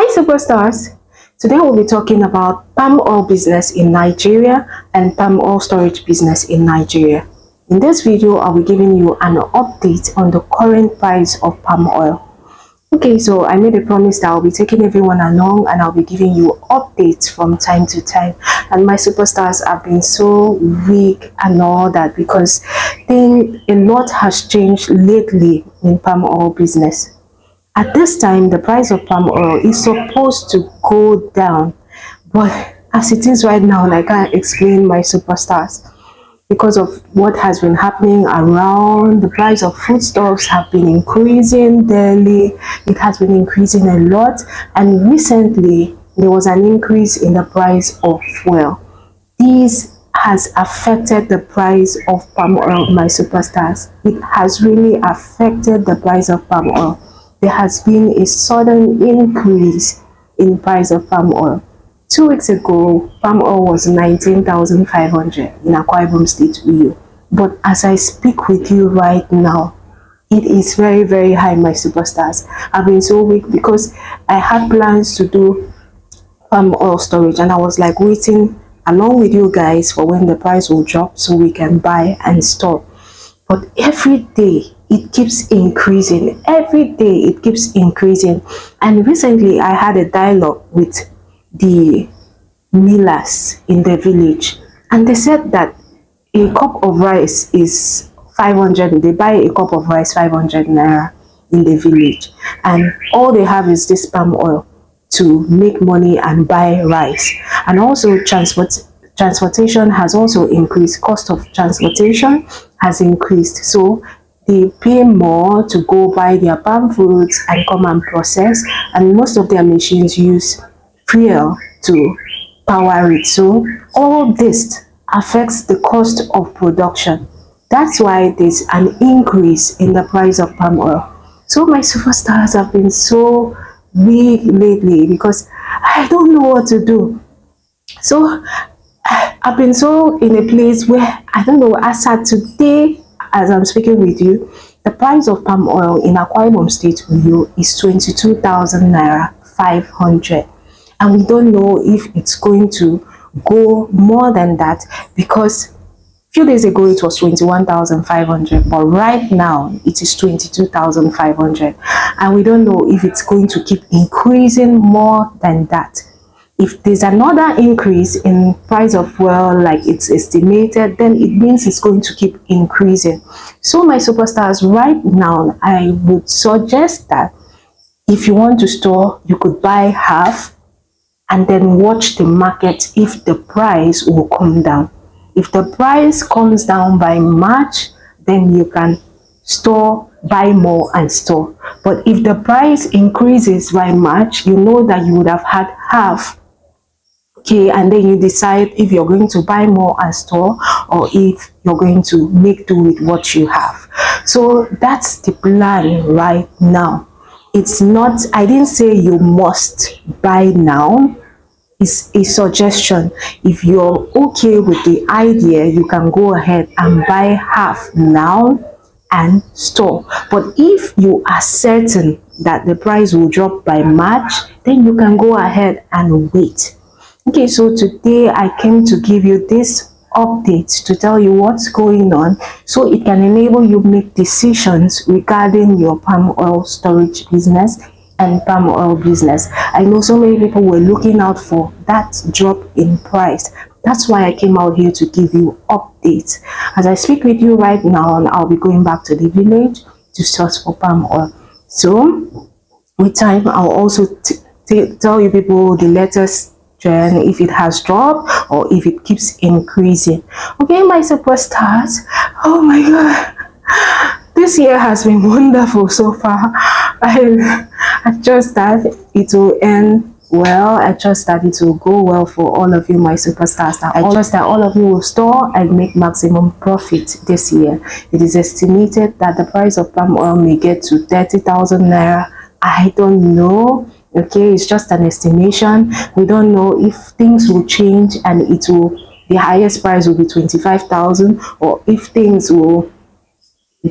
Hi superstars! Today we'll be talking about palm oil business in Nigeria and palm oil storage business in Nigeria. In this video, I'll be giving you an update on the current price of palm oil. Okay, so I made a promise that I'll be taking everyone along and I'll be giving you updates from time to time. And my superstars have been so weak and all that because a lot has changed lately in palm oil business. At this time, the price of palm oil is supposed to go down, but as it is right now, I can't explain my superstars because of what has been happening around. The price of foodstuffs have been increasing daily. It has been increasing a lot, and recently there was an increase in the price of fuel. This has affected the price of palm oil, my superstars. It has really affected the price of palm oil. There has been a sudden increase in price of palm oil. 2 weeks ago, palm oil was 19,500 in Akwa Ibom State, Uyo. But as I speak with you right now, it is very, very high, my superstars. I've been so weak because I had plans to do palm oil storage and I was like waiting along with you guys for when the price will drop so we can buy and store. But every day it keeps increasing. Every day it keeps increasing. And recently I had a dialogue with the millers in the village, and they said that a cup of rice is 500. They buy a cup of rice 500 naira in the village, and all they have is this palm oil to make money and buy rice. And also transportation has also increased. Cost of transportation has increased, so they pay more to go buy their palm fruits and come and process, and most of their machines use fuel to power it. So all this affects the cost of production. That's why there's an increase in the price of palm oil. So my superstars have been so weak lately because I don't know what to do. So I've been so in a place where I don't know. As at today, as I'm speaking with you, the price of palm oil in Akwa Ibom State, Uyo, is 22,000 naira 500, and we don't know if it's going to go more than that because a few days ago it was 21,500, but right now it is 22,500, and we don't know if it's going to keep increasing more than that. If there's another increase in price of fuel like it's estimated, then it means it's going to keep increasing. So my superstars, right now I would suggest that if you want to store, you could buy half and then watch the market if the price will come down. If the price comes down by March, then you can store, buy more and store. But if the price increases by March, you know that you would have had half. Okay, and then you decide if you're going to buy more and store or if you're going to make do with what you have. So that's the plan right now. It's not, I didn't say you must buy now. It's a suggestion. If you're okay with the idea, you can go ahead and buy half now and store. But if you are certain that the price will drop by March, then you can go ahead and wait. Okay, so today I came to give you this update to tell you what's going on so it can enable you make decisions regarding your palm oil storage business and palm oil business. I know so many people were looking out for that drop in price. That's why I came out here to give you updates. As I speak with you right now, I'll be going back to the village to search for palm oil. So with time, I'll also tell you people the latest trend, if it has dropped or if it keeps increasing. Okay, my superstars, oh my god, this year has been wonderful so far. I trust that it will end well. I trust that it will go well for all of you, my superstars. I trust that all of you will store and make maximum profit this year. It is estimated that the price of palm oil may get to 30,000 naira. I don't know. Okay, it's just an estimation. We don't know if things will change and the highest price will be 25,000, or if things will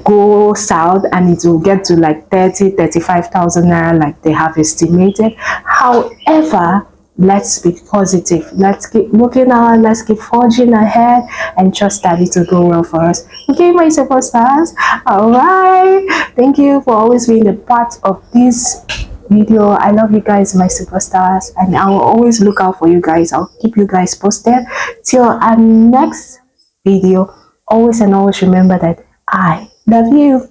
go south and it will get to like 35,000 naira like they have estimated. However, let's be positive. Let's keep looking on, let's keep forging ahead and trust that it will go well for us. Okay, my superstars. All right. Thank you for always being a part of this video. I love you guys, my superstars, and I will always look out for you guys. I'll keep you guys posted till our next video. Always and always remember that I love you.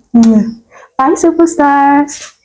Bye, superstars.